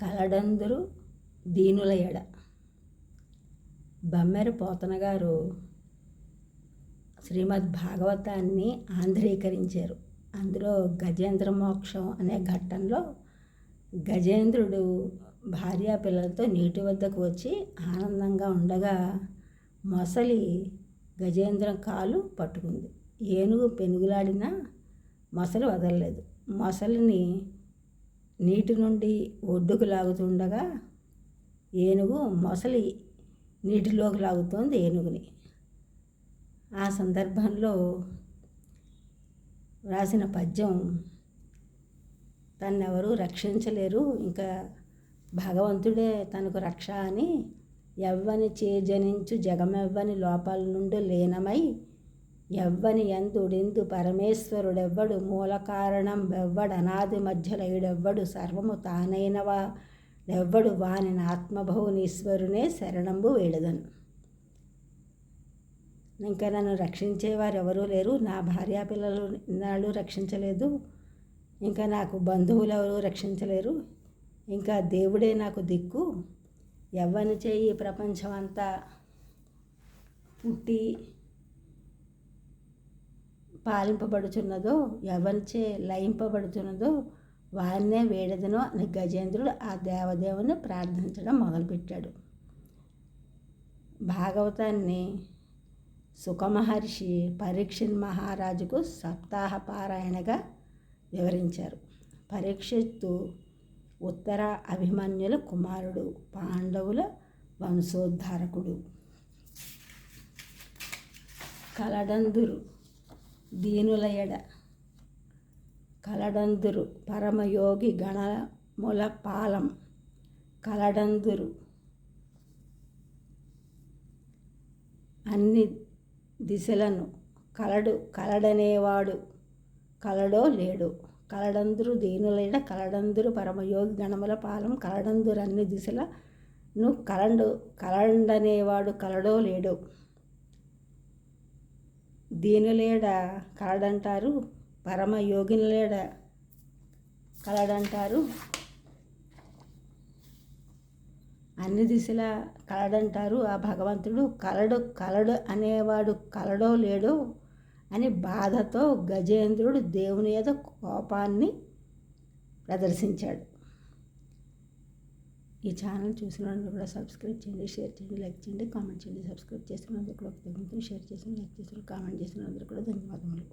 కలడందురు దీనుల ఎడ. బమ్మెర పోతన గారు శ్రీమద్ భాగవతాన్ని ఆంధ్రీకరించారు. అందులో గజేంద్ర మోక్షం అనే ఘట్టంలో గజేంద్రుడు భార్యా పిల్లలతో నీటి వద్దకు వచ్చి ఆనందంగా ఉండగా మొసలి గజేంద్రం కాలు పట్టుకుంది. ఏనుగు పెనుగులాడినా మొసలి వదలలేదు. మొసలిని నీటి నుండి ఒడ్డుకు లాగుతుండగా ఏనుగు మొసలి నీటిలోకి లాగుతోంది ఏనుగుని. ఆ సందర్భంలో రాసిన పద్యం, తన్నెవరూ రక్షించలేరు, ఇంకా భగవంతుడే తనకు రక్ష అని, ఎవ్వని చే జనించు జగమెవ్వని లోపాల నుండి లీనమై, ఎవ్వని యందుడిందు పరమేశ్వరుడెవ్వడు, మూల కారణం వెవ్వడు, అనాది మధ్యలయుడెవ్వడు, సర్వము తానైనవాడెవ్వడు, వాని ఆత్మభౌనీశ్వరునే శరణంబు వేడదను. ఇంకా నన్ను రక్షించేవారు ఎవరూ లేరు, నా భార్యా పిల్లలు ఇన్నాళ్ళు రక్షించలేదు, ఇంకా నాకు బంధువులు ఎవరు రక్షించలేరు, ఇంకా దేవుడే నాకు దిక్కు, ఎవ్వని చేయి ప్రపంచం అంతా పుట్టి పాలింపబడుచున్నదో, ఎవరిచే లయింపబడుతున్నదో వారినే వేడదను అని గజేంద్రుడు ఆ దేవదేవుని ప్రార్థించడం మొదలుపెట్టాడు. భాగవతాన్ని సుఖమహర్షి పరీక్షిత్ మహారాజుకు సప్తాహ పారాయణగా వివరించారు. పరీక్షిత్తు ఉత్తర అభిమన్యుల కుమారుడు, పాండవుల వంశోద్ధారకుడు. కలడందురు దీనుల ఎడ. కలడందురు పరమయోగి గణముల పాలం. కలడందురు అన్ని దిశలను. కలడనేవాడు కలడో లేడో. కలడందురు దీనుల ఎడ. కలడందురు పరమయోగి గణముల పాలం. కలడందురు అన్ని దిశలను. కలండనేవాడు కలడో లేడో. దీనులేడ కలడంటారు, పరమయోగినులేడ కలడంటారు, అన్ని దిశల కలడంటారు. ఆ భగవంతుడు కలడు అనేవాడు కలడో లేడో అని బాధతో గజేంద్రుడు దేవుని మీద కోపాన్ని ప్రదర్శించాడు. ఈ ఛానల్ చూసిన వాళ్ళు కూడా సబ్స్క్రైబ్ చేయండి, షేర్ చేయండి, లైక్ చేయండి, కామెంట్ చేయండి. సబ్స్క్రైబ్ చేసిన అందరూ కూడా కృతజ్ఞతలు, షేర్ చేసిన, లైక్ చేసిన, కామెంట్ చేసిన అందరూ కూడా ధన్యవాదములు.